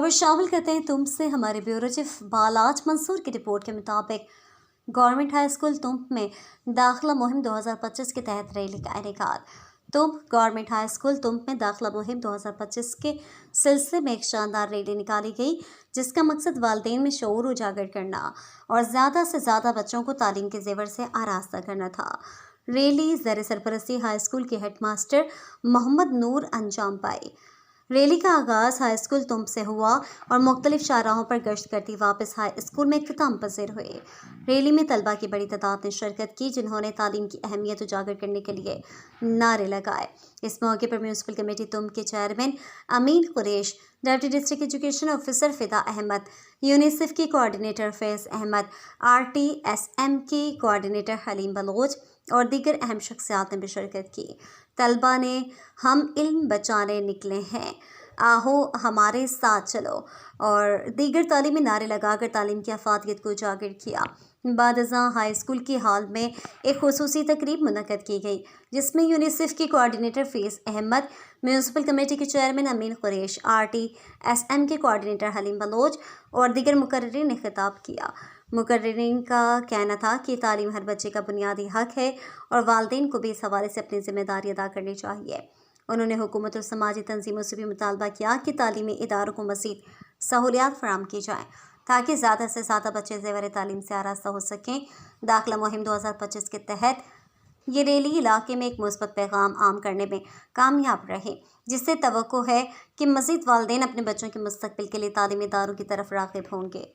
खबर शामिल करते हैं तुम से। हमारे ब्यूरो चीफ बालाज मंसूर की रिपोर्ट के मुताबिक गवर्नमेंट हाई स्कूल तुम में दाखिला मुहिम 2025 के तहत रैली का इनेकाद। तुम गवर्नमेंट हाई स्कूल तुम में दाखिला मुहिम 2025 के सिलसिले में एक शानदार रैली निकाली गई, जिसका मकसद वालिदैन में शऊर उजागर करना और ज़्यादा से ज़्यादा बच्चों को तालीम के जेवर से आरास्ता करना था। रैली ज़र सरपरस्ती हाई स्कूल के हेड मास्टर मोहम्मद नूर अंजाम पाई। रैली का आगाज़ हाई स्कूल तुम से हुआ और मुख्तलिफ शाहराहों पर गश्त करती वापस हाई स्कूल में इख्तिताम पज़ीर हुए। रैली में तलबा की बड़ी तादाद ने शिरकत की, जिन्होंने तालीम की अहमियत उजागर करने के लिए नारे लगाए। इस मौके पर म्यूनसिपल कमेटी तुम के chairman Amin Quraish, deputy district education officer Fida Ahmed, UNICEF की कोऑर्डिनेटर फैज़ अहमद, RTSM की कोऑर्डिनेटर हलीम बलोच और दीगर अहम शख्सियात ने भी शिरकत की। तलबा ने हम इल्म बचाने निकले हैं, आओ हमारे साथ चलो और दीगर तालीमी नारे लगाकर तालीम की अफादियत को उजागर किया। बाद-अज़ां हाई स्कूल की हाल में एक खुसूसी तकरीब मुनक़्क़द की गई, जिसमें यूनिसेफ की coordinator Faiz Ahmed, municipal committee के चेयरमैन अमीन कुरैश, RTSM के कोऑर्डिनेटर हलीम बलोच और दीगर मुकर्रिरीन ने खिताब किया। मुकर्रिरीन का कहना था कि तालीम हर बच्चे का बुनियादी हक है और वालिदैन को भी इस हवाले से अपनी ज़िम्मेदारी अदा करनी चाहिए। उन्होंने हुकूमत और समाजी तंजीमों से भी मुतालबा किया कि तालीमी इदारों को मज़ीद सहूलियात फराहम की जाएँ, ताकि ज़्यादा से ज़्यादा बच्चे ज़ेवर तालीम से आरास्ता हो सकें। दाखिला मुहिम 2025 के तहत ये रैली इलाके में एक मुस्बत पैगाम आम करने में कामयाब रहे, जिससे तवक्को है कि मज़ीद वालिदैन अपने बच्चों के मुस्तक़बिल के लिए तालीमी इदारों की तरफ राग़िब होंगे।